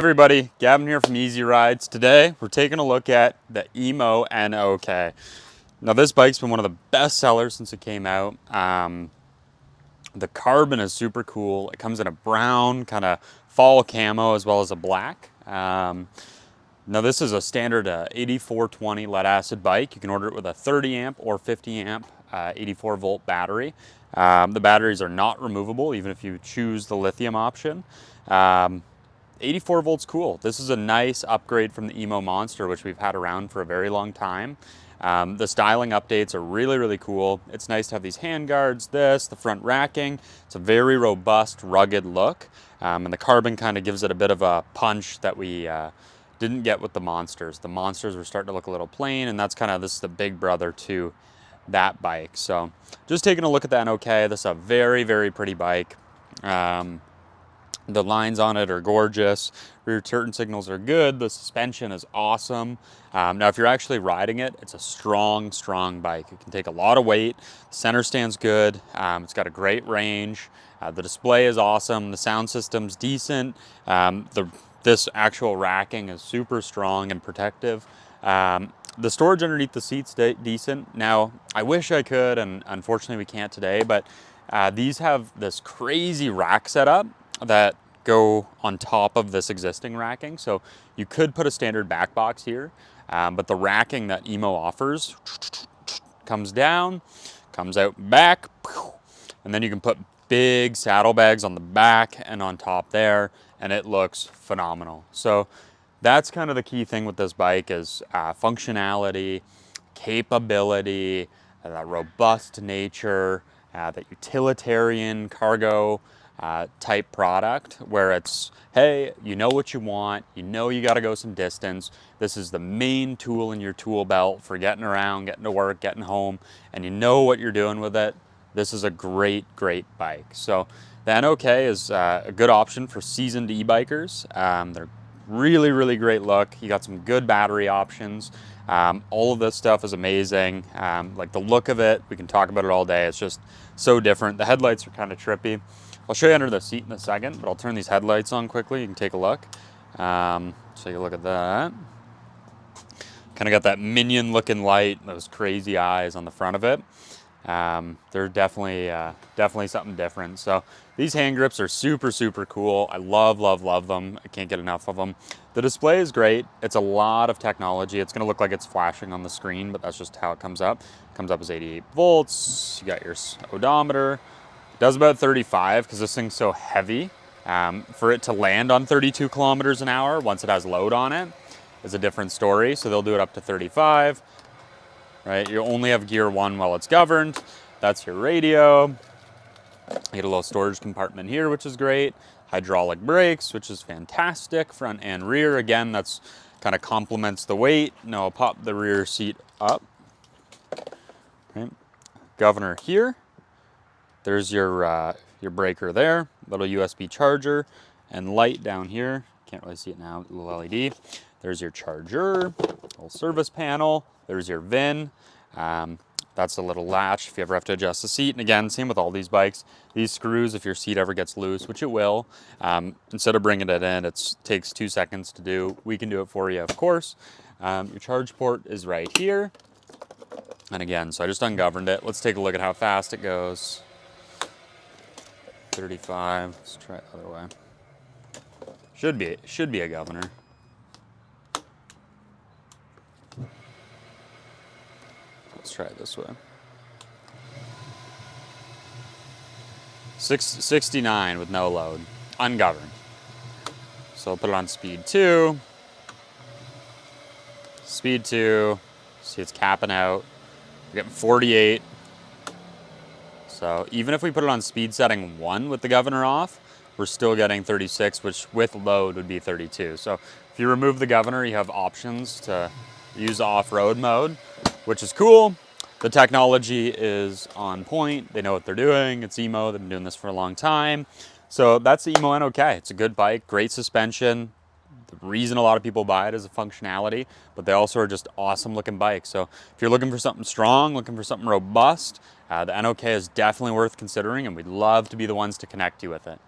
Everybody, Gavin here from Easy Rides. Today we're taking a look at the EMMO NOK. Now this bike's been one of the best sellers since it came out. The carbon is super cool. It comes in a brown kind of fall camo as well as a black. Now this is a standard 8420 lead acid bike. You can order it with a 30 amp or 50 amp 84 volt battery. The batteries are not removable even if you choose the lithium option. 84 volts cool. This is a nice upgrade from the EMMO Monster, which we've had around for a very long time. The styling updates are really cool. It's nice to have these handguards, the front racking. It's a very robust, rugged look. And the carbon kind of gives it a bit of a punch that we didn't get with the Monsters. The Monsters were starting to look a little plain, and this is the big brother to that bike. So just taking a look at the NOK, this is a very pretty bike. The lines on it are gorgeous. Rear turn signals are good. The suspension is awesome. Now, if you're actually riding it, it's a strong bike. It can take a lot of weight. The center stand's good. It's got a great range. The display is awesome. The sound system's decent. This actual racking is super strong and protective. The storage underneath the seat's decent. Now, I wish I could, and unfortunately we can't today, but these have this crazy rack setup that go on top of this existing racking. So you could put a standard back box here, but the racking that EMMO offers comes down, comes out back, and then you can put big saddlebags on the back and on top there, and it looks phenomenal. So that's kind of the key thing with this bike is functionality, capability, that robust nature, that utilitarian cargo type product where it's, hey, you know what you want, you know you got to go some distance. This is the main tool in your tool belt for getting around, getting to work, getting home, and you know what you're doing with it. This is a great bike. So the NOK is a good option for seasoned e-bikers. They're really great look. You got some good battery options. All of this stuff is amazing. Like the look of it, we can talk about it all day. It's just so different. The headlights are kind of trippy. I'll show you under the seat in a second, but I'll turn these headlights on quickly. You can take a look. Take a look at that. Kind of got that minion looking light, those crazy eyes on the front of it. They're definitely something different. So these hand grips are super cool. I love them. I can't get enough of them. The display is great. It's a lot of technology. It's going to look like it's flashing on the screen, but that's just how it comes up. It comes up as 88 volts. You got your odometer. It does about 35 because this thing's so heavy. For it to land on 32 kilometers an hour once it has load on it is a different story. So they'll do it up to 35. Right, you only have gear 1 while it's governed. That's your radio. You get a little storage compartment here, which is great. Hydraulic brakes, which is fantastic. Front and rear, again, that's kind of complements the weight. Now I'll pop the rear seat up. Okay. Governor here. There's your breaker there. Little USB charger and light down here. Can't really see it now, little LED. There's your charger, little service panel. There's your VIN. That's a little latch if you ever have to adjust the seat. And again, same with all these bikes. These screws, if your seat ever gets loose, which it will, instead of bringing it in, it takes 2 seconds to do. We can do it for you, of course. Your charge port is right here. And again, so I just ungoverned it. Let's take a look at how fast it goes. 35. Let's try it the other way. Should be a governor. Let's try it this way. 69 with no load, ungoverned. So I'll put it on speed 2. Speed 2. See, it's capping out. We're getting 48. So even if we put it on speed setting 1 with the governor off, we're still getting 36, which with load would be 32. So if you remove the governor, you have options to use the off-road mode, which is cool. The technology is on point. They know what they're doing. It's EMMO. They've been doing this for a long time. So that's the EMMO NOK. It's a good bike, great suspension. The reason a lot of people buy it is the functionality, but they also are just awesome looking bikes. So if you're looking for something strong, looking for something robust, the NOK is definitely worth considering, and we'd love to be the ones to connect you with it.